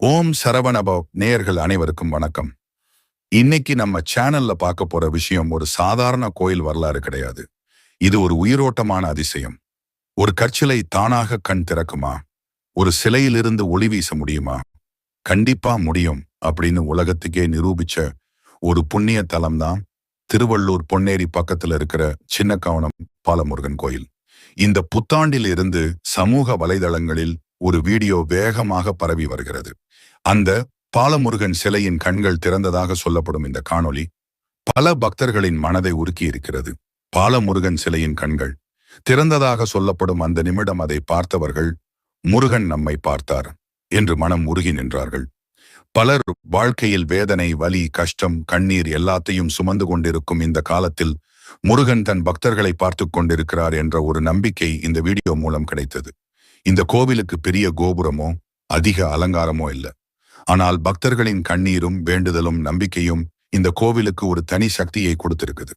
ஓம் சரவணபவ் நேயர்கள் அனைவருக்கும் வணக்கம். இன்னைக்கு நம்ம சேனல்ல பார்க்க போற விஷயம் ஒரு சாதாரண கோயில் வரலாறு கிடையாது. இது ஒரு உயிரோட்டமான அதிசயம். ஒரு கற்சிலை தானாக கண் திறக்குமா? ஒரு சிலையிலிருந்து ஒளி வீச முடியுமா? கண்டிப்பா முடியும் அப்படின்னு உலகத்துக்கே நிரூபிச்ச ஒரு புண்ணிய தலம் தான் திருவள்ளூர் பொன்னேரி பக்கத்துல இருக்கிற சின்னக்கவனம் பாலமுருகன் கோயில். இந்த புத்தாண்டில் இருந்து சமூக வலைதளங்களில் ஒரு வீடியோ வேகமாக பரவி வருகிறது. அந்த பாலமுருகன் சிலையின் கண்கள் திறந்ததாக சொல்லப்படும் இந்த காணொளி பல பக்தர்களின் மனதை உருக்கி இருக்கிறது. பாலமுருகன் சிலையின் கண்கள் திறந்ததாக சொல்லப்படும் அந்த நிமிடம் அதை பார்த்தவர்கள், முருகன் நம்மை பார்த்தார் என்று மனம் உருகி நின்றார்கள். பலர் வாழ்க்கையில் வேதனை, வலி, கஷ்டம், கண்ணீர் எல்லாத்தையும் சுமந்து கொண்டிருக்கும் இந்த காலத்தில் முருகன் தன் பக்தர்களை பார்த்து கொண்டிருக்கிறார் என்ற ஒரு நம்பிக்கை இந்த வீடியோ மூலம் கிடைத்தது. இந்த கோவிலுக்கு பெரிய கோபுரமோ அதிக அலங்காரமோ இல்லை. ஆனால் பக்தர்களின் கண்ணீரும் வேண்டுதலும் நம்பிக்கையும் இந்த கோவிலுக்கு ஒரு தனி சக்தியை கொடுத்திருக்குது.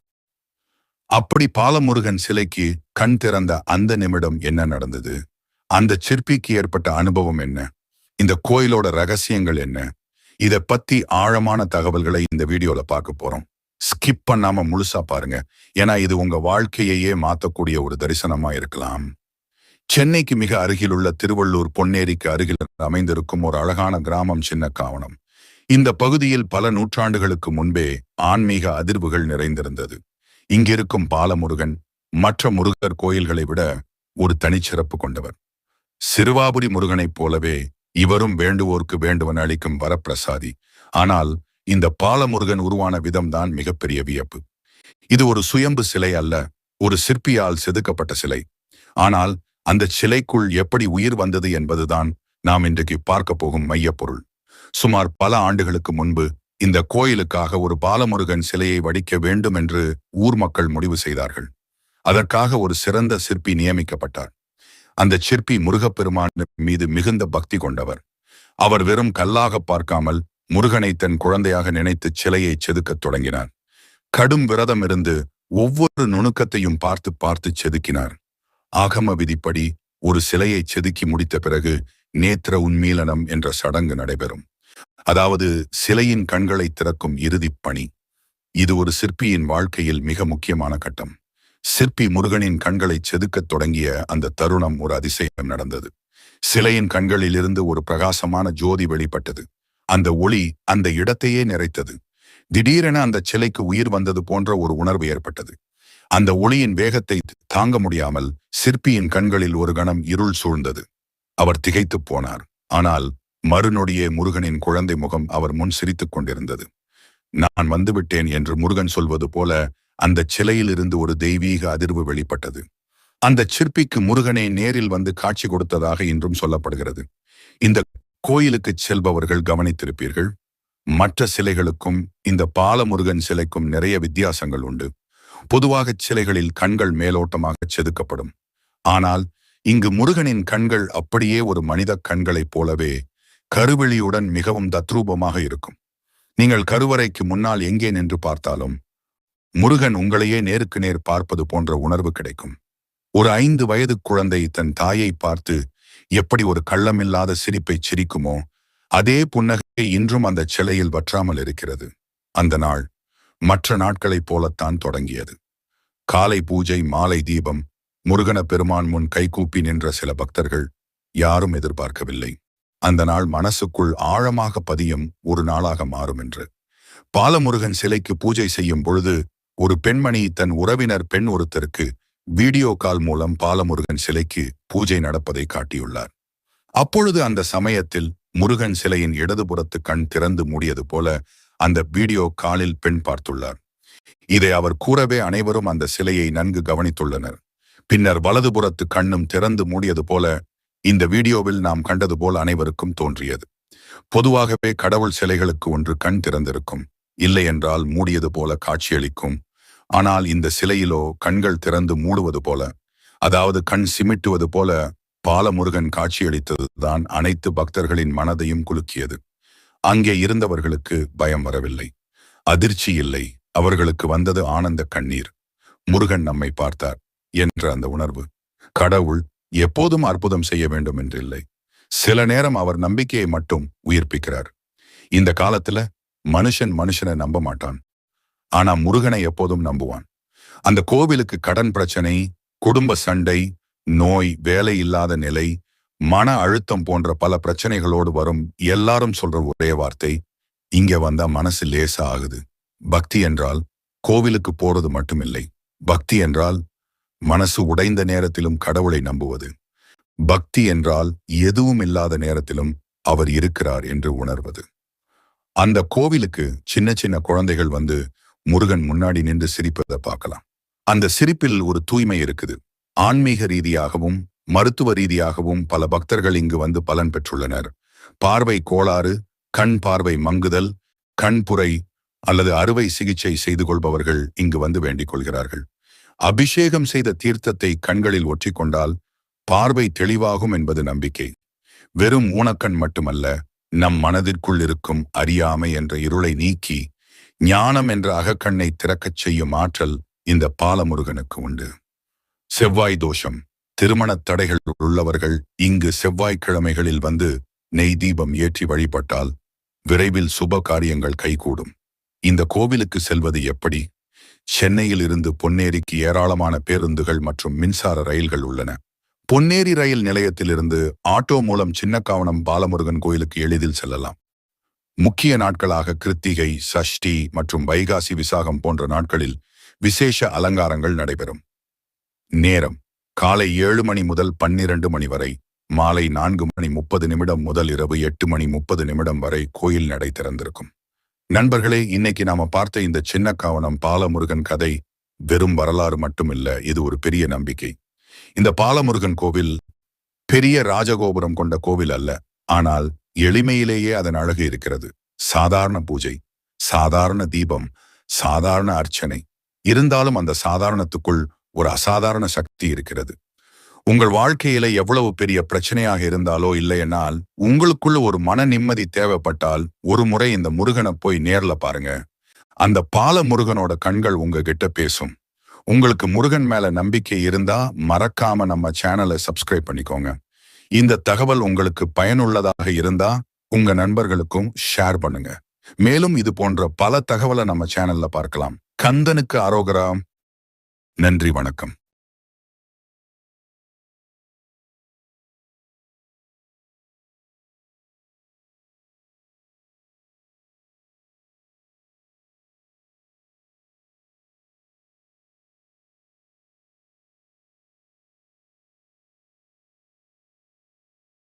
அப்படி பாலமுருகன் சிலைக்கு கண் திறந்த அந்த நிமிடம் என்ன நடந்தது? அந்த சிற்பிக்கு ஏற்பட்ட அனுபவம் என்ன? இந்த கோயிலோட ரகசியங்கள் என்ன? இதை பத்தி ஆழமான தகவல்களை இந்த வீடியோல பார்க்க போறோம். ஸ்கிப் பண்ணாம முழுசா பாருங்க. ஏன்னா இது உங்க வாழ்க்கையையே மாத்தக்கூடிய ஒரு தரிசனமா இருக்கலாம். சென்னைக்கு மிக அருகில் உள்ள திருவள்ளூர் பொன்னேரிக்கு அருகில் அமைந்திருக்கும் ஒரு அழகான கிராமம் சின்னக்காவனம். இந்த பகுதியில் பல நூற்றாண்டுகளுக்கு முன்பே ஆன்மீக அதிர்வுகள் நிறைந்திருந்தது. இங்கிருக்கும் பாலமுருகன் மற்ற முருகர் கோயில்களை விட ஒரு தனிச்சிறப்பு கொண்டவர். சிறுவாபுரி முருகனைப் போலவே இவரும் வேண்டுவோர்க்கு வேண்டுவன் அளிக்கும் வரப்பிரசாதி. ஆனால் இந்த பாலமுருகன் உருவான விதம்தான் மிகப்பெரிய வியப்பு. இது ஒரு சுயம்பு சிலை அல்ல, ஒரு சிற்பியால் செதுக்கப்பட்ட சிலை. ஆனால் அந்த சிலைக்குள் எப்படி உயிர் வந்தது என்பதுதான் நாம் இன்றைக்கு பார்க்க போகும் மையப்பொருள். சுமார் பல ஆண்டுகளுக்கு முன்பு இந்த கோயிலுக்காக ஒரு பாலமுருகன் சிலையை வடிக்க வேண்டும் என்று ஊர் மக்கள் முடிவு செய்தார்கள். அதற்காக ஒரு சிறந்த சிற்பி நியமிக்கப்பட்டார். அந்த சிற்பி முருகப்பெருமான் மீது மிகுந்த பக்தி கொண்டவர். அவர் வெறும் கல்லாக பார்க்காமல் முருகனை தன் குழந்தையாக நினைத்து சிலையை செதுக்கத் தொடங்கினார். கடும் விரதம் இருந்து ஒவ்வொரு நுணுக்கத்தையும் பார்த்து பார்த்து செதுக்கினார். ஆகம விதிப்படி ஒரு சிலையை செதுக்கி முடித்த பிறகு நேத்திர உன்மீலனம் என்ற சடங்கு நடைபெறும். அதாவது சிலையின் கண்களை திறக்கும் இறுதிப் பணி. இது ஒரு சிற்பியின் வாழ்க்கையில் மிக முக்கியமான கட்டம். சிற்பி முருகனின் கண்களை செதுக்கத் தொடங்கிய அந்த தருணம் ஒரு அதிசயம் நடந்தது. சிலையின் கண்களில் இருந்து ஒரு பிரகாசமான ஜோதி வெளிப்பட்டது. அந்த ஒளி அந்த இடத்தையே நிறைத்தது. திடீரென அந்த சிலைக்கு உயிர் வந்தது போன்ற ஒரு உணர்வு ஏற்பட்டது. அந்த ஒளியின் வேகத்தை தாங்க முடியாமல் சிற்பியின் கண்களில் ஒரு கணம் இருள் சூழ்ந்தது. அவர் திகைத்து போனார். ஆனால் மறுநொடியே முருகனின் குழந்தை முகம் அவர் முன் சிரித்துக் கொண்டிருந்தது. நான் வந்துவிட்டேன் என்று முருகன் சொல்வது போல அந்த சிலையிலிருந்து ஒரு தெய்வீக அதிர்வு வெளிப்பட்டது. அந்த சிற்பிக்கு முருகனை நேரில் வந்து காட்சி கொடுத்ததாக இன்றும் சொல்லப்படுகிறது. இந்த கோயிலுக்கு செல்பவர்கள் கவனித்திருப்பீர்கள். மற்ற சிலைகளுக்கும் இந்த பாலமுருகன் சிலைக்கும் நிறைய வித்தியாசங்கள் உண்டு. பொதுவாக சிலைகளில் கண்கள் மேலோட்டமாக செதுக்கப்படும். ஆனால் இங்கு முருகனின் கண்கள் அப்படியே ஒரு மனித கண்களைப் போலவே கருவிழியுடன் மிகவும் தத்ரூபமாக இருக்கும். நீங்கள் கருவறைக்கு முன்னால் எங்கே நின்று பார்த்தாலும் முருகன் உங்களையே நேருக்கு நேர் பார்ப்பது போன்ற உணர்வு கிடைக்கும். ஒரு 5 வயது குழந்தை தன் தாயை பார்த்து எப்படி ஒரு கள்ளமில்லாத சிரிப்பை சிரிக்குமோ அதே புன்னகை இன்றும் அந்த சிலையில் வற்றாமல் இருக்கிறது. அந்த நாள் மற்ற நாட்களைப் போலத்தான் தொடங்கியது. காலை பூஜை, மாலை தீபம். முருகன பெருமான் முன் கைகூப்பி நின்ற சில பக்தர்கள். யாரும் எதிர்பார்க்கவில்லை அந்த நாள் மனசுக்குள் ஆழமாக பதியும் ஒரு நாளாக மாறும் என்று. பாலமுருகன் சிலைக்கு பூஜை செய்யும் பொழுது ஒரு பெண்மணி தன் உறவினர் பெண் ஒருத்தருக்கு வீடியோ கால் மூலம் பாலமுருகன் சிலைக்கு பூஜை நடப்பதை காட்டியுள்ளார். அப்பொழுது அந்த சமயத்தில் முருகன் சிலையின் இடதுபுறத்து கண் திறந்து மூடியது போல அந்த வீடியோ காலில் பெண் பார்த்துள்ளார். இதை அவர் கூறவே அனைவரும் அந்த சிலையை நன்கு கவனித்துள்ளனர். பின்னர் வலதுபுறத்து கண்ணும் திறந்து மூடியது போல இந்த வீடியோவில் நாம் கண்டது போல் அனைவருக்கும் தோன்றியது. பொதுவாகவே கடவுள் சிலைகளுக்கு ஒன்று கண் திறந்திருக்கும், இல்லை என்றால் மூடியது போல காட்சியளிக்கும். ஆனால் இந்த சிலையிலோ கண்கள் திறந்து மூடுவது போல, அதாவது கண் சிமிட்டுவது போல பாலமுருகன் காட்சியளித்ததுதான் அனைத்து பக்தர்களின் மனதையும் குலுக்கியது. அங்கே இருந்தவர்களுக்கு பயம் வரவில்லை, அதிர்ச்சி இல்லை. அவர்களுக்கு வந்தது ஆனந்த கண்ணீர். முருகன் நம்மை பார்த்தார் என்ற அந்த உணர்வு. கடவுள் எப்போதும் அற்புதம் செய்ய வேண்டும் என்றில்லை, சில நேரம் அவர் நம்பிக்கையை மட்டும் உயிர்ப்பிக்கிறார். இந்த காலத்துல மனுஷன் மனுஷனை நம்ப மாட்டான். ஆனா முருகனை எப்போதும் நம்புவான். அந்த கோவிலுக்கு கடன் பிரச்சனை, குடும்ப சண்டை, நோய், வேலை இல்லாத நிலை, மன அழுத்தம் போன்ற பல பிரச்சனைகளோடு வரும் எல்லாரும் சொல்ற ஒரே வார்த்தை, இங்க வந்தா மனசு லேசா ஆகுது. பக்தி என்றால் கோவிலுக்கு போறது மட்டுமில்லை. பக்தி என்றால் மனசு உடைந்த நேரத்திலும் கடவுளை நம்புவது. பக்தி என்றால் எதுவும் இல்லாத நேரத்திலும் அவர் இருக்கிறார் என்று உணர்வது. அந்த கோவிலுக்கு சின்ன சின்ன குழந்தைகள் வந்து முருகன் முன்னாடி நின்று சிரிப்பதை பார்க்கலாம். அந்த சிரிப்பில் ஒரு தூய்மை இருக்குது. ஆன்மீக ரீதியாகவும் மருத்துவ ரீதியாகவும் பல பக்தர்கள் இங்கு வந்து பலன் பெற்றுள்ளனர். பார்வை கோளாறு, கண் பார்வை மங்குதல், கண்புரை அல்லது அறுவை சிகிச்சை செய்து கொள்பவர்கள் இங்கு வந்து வேண்டிக் கொள்கிறார்கள். அபிஷேகம் செய்த தீர்த்தத்தை கண்களில் ஒற்றிக்கொண்டால் பார்வை தெளிவாகும் என்பது நம்பிக்கை. வெறும் ஊனக்கண் மட்டுமல்ல, நம் மனதிற்குள் இருக்கும் அறியாமை என்ற இருளை நீக்கி ஞானம் என்ற அகக்கண்ணை திறக்கச் செய்யும் ஆற்றல் இந்த பாலமுருகனுக்கு உண்டு. செவ்வாய் தோஷம், திருமணத் தடைகள் உள்ளவர்கள் இங்கு செவ்வாய்க்கிழமைகளில் வந்து நெய் தீபம் ஏற்றி வழிபட்டால் விரைவில் சுப காரியங்கள் கைகூடும். இந்த கோவிலுக்கு செல்வது எப்படி? சென்னையில் இருந்து பொன்னேரிக்கு ஏராளமான பேருந்துகள் மற்றும் மின்சார ரயில்கள் உள்ளன. பொன்னேரி ரயில் நிலையத்திலிருந்து ஆட்டோ மூலம் சின்னக்காவனம் பாலமுருகன் கோயிலுக்கு எளிதில் செல்லலாம். முக்கிய நாட்களாக கிருத்திகை, சஷ்டி மற்றும் வைகாசி விசாகம் போன்ற நாட்களில் விசேஷ அலங்காரங்கள் நடைபெறும். நேரம் காலை 7 மணி முதல் 12 மணி வரை, மாலை 4:30 முதல் இரவு 8:30 வரை கோயில் நடை திறந்திருக்கும். நண்பர்களே, இன்னைக்கு நாம பார்த்த இந்த சின்னக்காவனம் பாலமுருகன் கதை வெறும் வரலாறு மட்டுமில்ல, இது ஒரு பெரிய நம்பிக்கை. இந்த பாலமுருகன் கோவில் பெரிய ராஜகோபுரம் கொண்ட கோவில் அல்ல, ஆனால் எளிமையிலேயே அதன் அழகு இருக்கிறது. சாதாரண பூஜை, சாதாரண தீபம், சாதாரண அர்ச்சனை, இருந்தாலும் அந்த சாதாரணத்துக்குள் ஒரு அசாதாரண சக்தி இருக்கிறது. உங்கள் வாழ்க்கையில எவ்வளவு பெரிய பிரச்சனையாக இருந்தாலோ இல்லையென்னால் உங்களுக்குள்ள ஒரு மன நிம்மதி தேவைப்பட்டால் ஒரு முறை இந்த முருகனை போய் நேர்ல பாருங்க. அந்த பால முருகனோட கண்கள் உங்ககிட்ட பேசும். உங்களுக்கு முருகன் மேல நம்பிக்கை இருந்தா மறக்காம நம்ம சேனலை சப்ஸ்கிரைப் பண்ணிக்கோங்க. இந்த தகவல் உங்களுக்கு பயனுள்ளதாக இருந்தா உங்க நண்பர்களுக்கும் ஷேர் பண்ணுங்க. மேலும் இது போன்ற பல தகவலை நம்ம சேனல்ல பார்க்கலாம். கந்தனுக்கு அரோகரா. நன்றி, வணக்கம்.